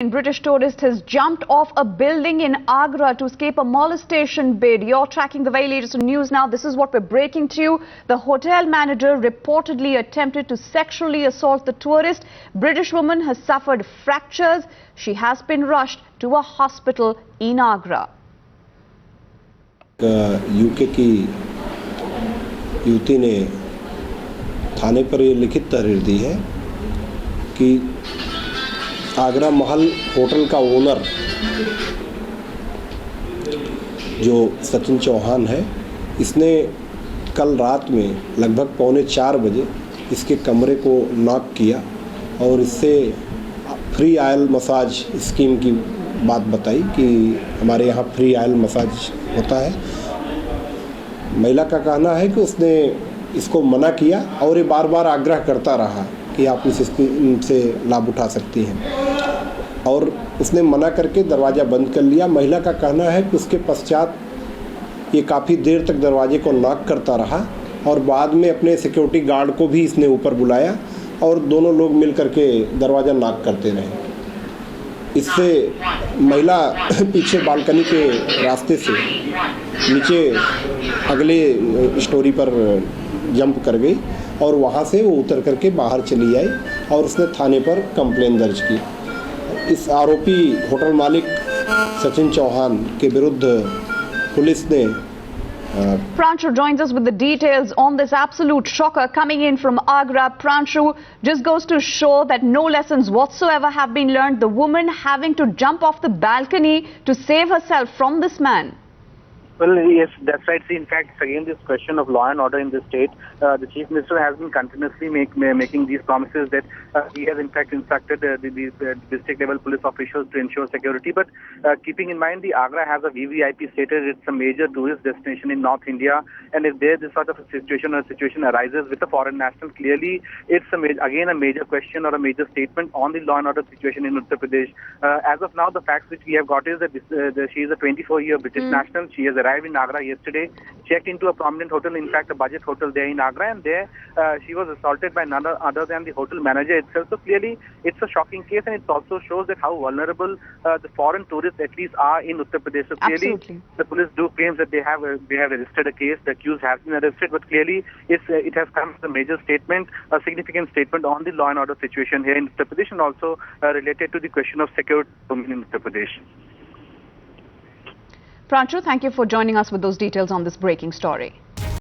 A British tourist has jumped off a building in Agra to escape a molestation bid. You're tracking the very latest news now. This is what we're breaking to you. The hotel manager reportedly attempted to sexually assault the tourist. British woman has suffered fractures. She has been rushed to a hospital in Agra. UK की युवती ने थाने पर ये लिखित तहरीर दी है कि आगरा महल hotel का ओनर जो सचिन चौहान है, इसने कल रात में लगभग 3:45 बजे इसके कमरे को नॉक किया और इससे फ्री ऑयल मसाज स्कीम की बात बताई कि हमारे यहाँ फ्री ऑयल मसाज होता है। महिला का कहना है कि उसने इसको मना किया और ये बार बार आग्रह करता रहा कि आप इस स्कीम से लाभ उठा सकती हैं, और उसने मना करके दरवाज़ा बंद कर लिया। महिला का कहना है कि उसके पश्चात ये काफ़ी देर तक दरवाजे को नॉक करता रहा और बाद में अपने सिक्योरिटी गार्ड को भी इसने ऊपर बुलाया और दोनों लोग मिल करके दरवाज़ा नॉक करते रहे। इससे महिला पीछे बालकनी के रास्ते से नीचे अगले स्टोरी पर जंप कर गई और वहाँ से वो उतर करके बाहर चली आई और उसने थाने पर कंप्लेन दर्ज की। इस आरोपी होटल मालिक सचिन चौहान के विरुद्ध पुलिस ने Pranshu joins us with the details on this absolute shocker coming in from Agra. Pranshu, just goes to show that no lessons whatsoever have been learned. The woman having to jump off the balcony to save herself from this man. Well, yes, that's right. See, in fact, again, this question of law and order in the state, the Chief Minister has been continuously making these promises that he has, in fact, instructed the district-level police officials to ensure security. But keeping in mind, the Agra has a VVIP status. It's a major tourist destination in North India. And if there this sort of a situation arises with a foreign national, clearly it's again a major question or a major statement on the law and order situation in Uttar Pradesh. As of now, the facts which we have got is that she is a 24-year British national. She has arrived in Agra yesterday, checked into a prominent hotel, in fact a budget hotel there in Agra, and there she was assaulted by none other than the hotel manager itself. So clearly it's a shocking case, and it also shows that how vulnerable the foreign tourists at least are in Uttar Pradesh. So clearly Absolutely. The police do claim that they have registered a case, the accused has been arrested, but clearly it has come as a major statement, a significant statement on the law and order situation here in Uttar Pradesh, and also related to the question of security in Uttar Pradesh. Pranshu, thank you for joining us with those details on this breaking story.